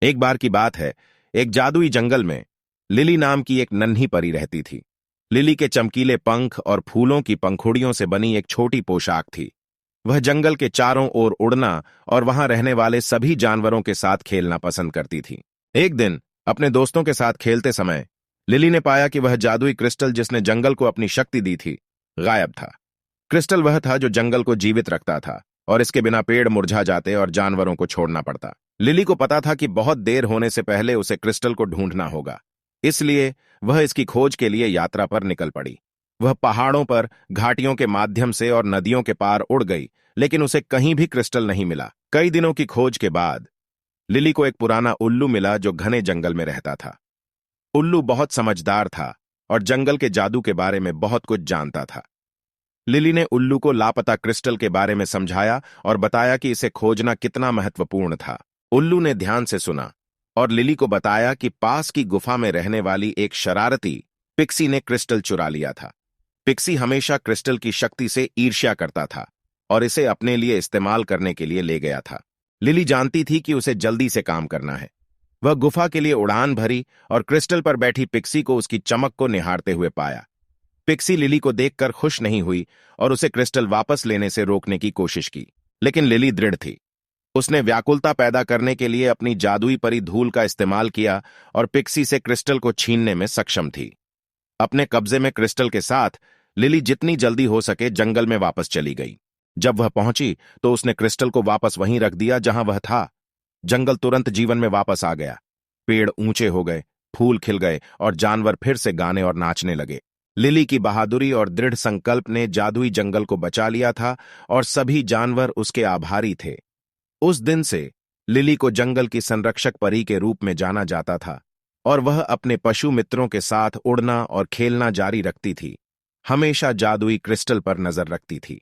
एक बार की बात है, एक जादुई जंगल में लिली नाम की एक नन्ही परी रहती थी। लिली के चमकीले पंख और फूलों की पंखुड़ियों से बनी एक छोटी पोशाक थी। वह जंगल के चारों ओर उड़ना और वहां रहने वाले सभी जानवरों के साथ खेलना पसंद करती थी। एक दिन अपने दोस्तों के साथ खेलते समय लिली ने पाया कि वह जादुई क्रिस्टल जिसने जंगल को अपनी शक्ति दी थी, गायब था। क्रिस्टल वह था जो जंगल को जीवित रखता था और इसके बिना पेड़ मुरझा जाते और जानवरों को छोड़ना पड़ता। लिली को पता था कि बहुत देर होने से पहले उसे क्रिस्टल को ढूंढना होगा, इसलिए वह इसकी खोज के लिए यात्रा पर निकल पड़ी। वह पहाड़ों पर, घाटियों के माध्यम से और नदियों के पार उड़ गई, लेकिन उसे कहीं भी क्रिस्टल नहीं मिला। कई दिनों की खोज के बाद लिली को एक पुराना उल्लू मिला जो घने जंगल में रहता था। उल्लू बहुत समझदार था और जंगल के जादू के बारे में बहुत कुछ जानता था। लिली ने उल्लू को लापता क्रिस्टल के बारे में समझाया और बताया कि इसे खोजना कितना महत्वपूर्ण था। उल्लू ने ध्यान से सुना और लिली को बताया कि पास की गुफा में रहने वाली एक शरारती पिक्सी ने क्रिस्टल चुरा लिया था। पिक्सी हमेशा क्रिस्टल की शक्ति से ईर्ष्या करता था और इसे अपने लिए इस्तेमाल करने के लिए ले गया था। लिली जानती थी कि उसे जल्दी से काम करना है। वह गुफा के लिए उड़ान भरी और क्रिस्टल पर बैठी पिक्सी को उसकी चमक को निहारते हुए पाया। पिक्सी लिली को देखकर खुश नहीं हुई और उसे क्रिस्टल वापस लेने से रोकने की कोशिश की, लेकिन लिली दृढ़ थी। उसने व्याकुलता पैदा करने के लिए अपनी जादुई परी धूल का इस्तेमाल किया और पिक्सी से क्रिस्टल को छीनने में सक्षम थी। अपने कब्जे में क्रिस्टल के साथ लिली जितनी जल्दी हो सके जंगल में वापस चली गई। जब वह पहुंची तो उसने क्रिस्टल को वापस वहीं रख दिया जहां वह था। जंगल तुरंत जीवन में वापस आ गया। पेड़ ऊंचे हो गए, फूल खिल गए और जानवर फिर से गाने और नाचने लगे। लिली की बहादुरी और दृढ़ संकल्प ने जादुई जंगल को बचा लिया था और सभी जानवर उसके आभारी थे। उस दिन से लिली को जंगल की संरक्षक परी के रूप में जाना जाता था और वह अपने पशु मित्रों के साथ उड़ना और खेलना जारी रखती थी, हमेशा जादुई क्रिस्टल पर नजर रखती थी।